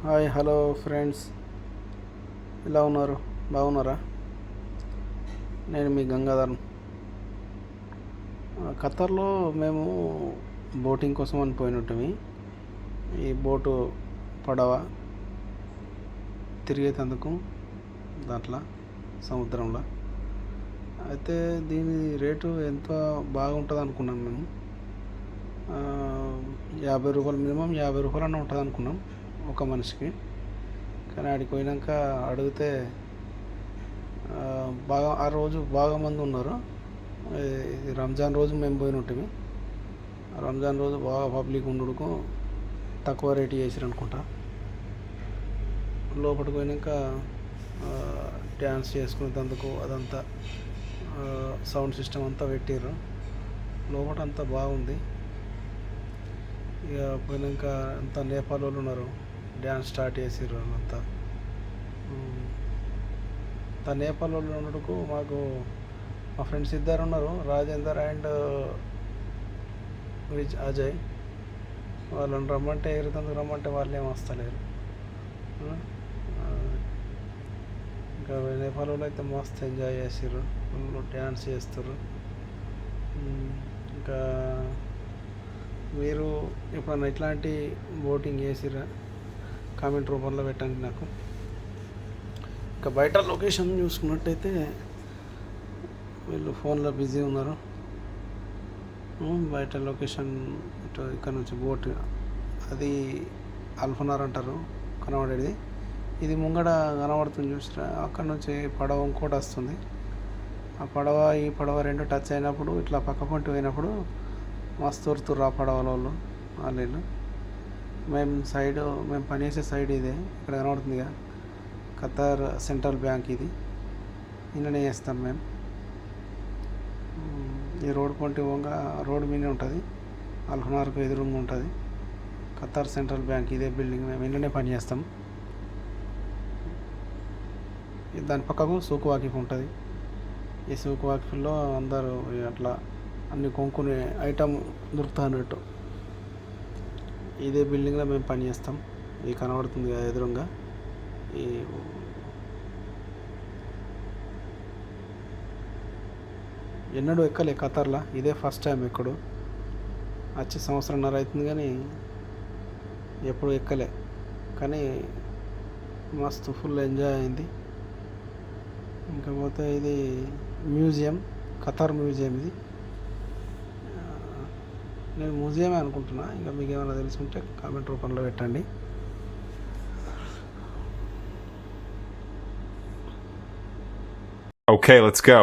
Hi hello friends, ఎలా ఉన్నారు? బాగున్నారా? నేను మీ గంగాధర్. ఖతర్లో మేము బోటింగ్ కోసం అని పోయినట్టుమి. ఈ బోటు పడవ తిరిగేటందుకు దాంట్లో సముద్రంలో. అయితే దీని రేటు ఎంత బాగుంటుంది అనుకున్నాం మేము. 50 రూపాయలు, మినిమం 50 రూపాయలు అన్న ఉంటుంది అనుకున్నాం ఒక మనిషికి. కానీ ఆడికి పోయినాక అడిగితే బాగా ఆ రోజు బాగా మంది ఉన్నారు. ఇది రంజాన్ రోజు మేము పోయిన ఉంటుంది. రంజాన్ రోజు బాగా పబ్లిక్ ఉండుకు తక్కువ రేటు చేసిరు అనుకుంటా. లోపలికి పోయినాక డ్యాన్స్ చేసుకునేందుకు అదంతా సౌండ్ సిస్టమ్ అంతా పెట్టిర్రు. లోపల అంతా బాగుంది. ఇక పోయినాక అంతా నేపాల్ వాళ్ళు ఉన్నారు, డ్యాన్స్ స్టార్ట్ చేసిర్రు అంతా. నేపాల్ వాళ్ళు ఉన్నందుకు మాకు మా ఫ్రెండ్స్ ఇద్దరు ఉన్నారు, రాజేందర్ అండ్ అజయ్. వాళ్ళని రమ్మంటే ఎగురుతందుకు రమ్మంటే వాళ్ళు ఏం వస్తలేరు. ఇంకా నేపాల్ వాళ్ళు అయితే మస్తు ఎంజాయ్ చేసిర్రు, ఫుల్ డ్యాన్స్ చేస్తారు. ఇంకా మీరు ఎప్పుడన్నా ఇట్లాంటి బోటింగ్ చేసిర్రా? కామెంట్ రూపంలో పెట్టండి నాకు. ఇంకా బయట లొకేషన్ చూసుకున్నట్టయితే వీళ్ళు ఫోన్లో బిజీ ఉన్నారు. బయట లొకేషన్ ఇక్కడ నుంచి బోట్ అది అల్ఫనార్ అంటారు కనబడేది. ఇది ముంగడ కనబడుతుంది చూసిరా, అక్కడ నుంచి పడవ ఇంకోటి వస్తుంది. ఆ పడవ ఈ పడవ రెండు టచ్ అయినప్పుడు ఇట్లా పక్క పొంటి పోయినప్పుడు మస్తు ఉరుతుర్రు ఆ పడవల వాళ్ళు. మేము పనిచేసే సైడ్ ఇదే, ఇక్కడ కనబడుతుందిగా ఖతర్ సెంట్రల్ బ్యాంక్. ఇది నిన్ననే చేస్తాం మేము. ఈ రోడ్ పొంటి పోగా రోడ్ మీదే ఉంటుంది, అల్ఫనార్కు ఎదురుగా ఉంటుంది ఖతర్ సెంట్రల్ బ్యాంక్. ఇదే బిల్డింగ్, మేము నిన్ననే పని చేస్తాం. దాని పక్కకు సూకు వాకిఫ్ ఉంటుంది. ఈ సూకు వాకిఫ్లో అందరూ అట్లా అన్ని కొనుక్కునే ఐటమ్ దొరుకుతా అన్నట్టు. ఇదే బిల్డింగ్లో మేము పని చేస్తాం. ఇది కనబడుతుంది కదా ఎదురుగా. ఈ ఎన్నడూ ఎక్కలే ఖతర్లో, ఇదే ఫస్ట్ టైం ఎక్కడు. వచ్చి సంవత్సరంన్నర అవుతుంది కానీ ఎప్పుడు ఎక్కలే. కానీ మస్తు ఫుల్ ఎంజాయ్ అయింది. ఇంకపోతే ఇది మ్యూజియం, ఖతర్ మ్యూజియం. ఇది నేను మ్యూజియమే అనుకుంటున్నా. ఇంకా మీకు ఏమైనా తెలుసుకుంటే కామెంట్ రూపంలో పెట్టండి. Okay, let's go.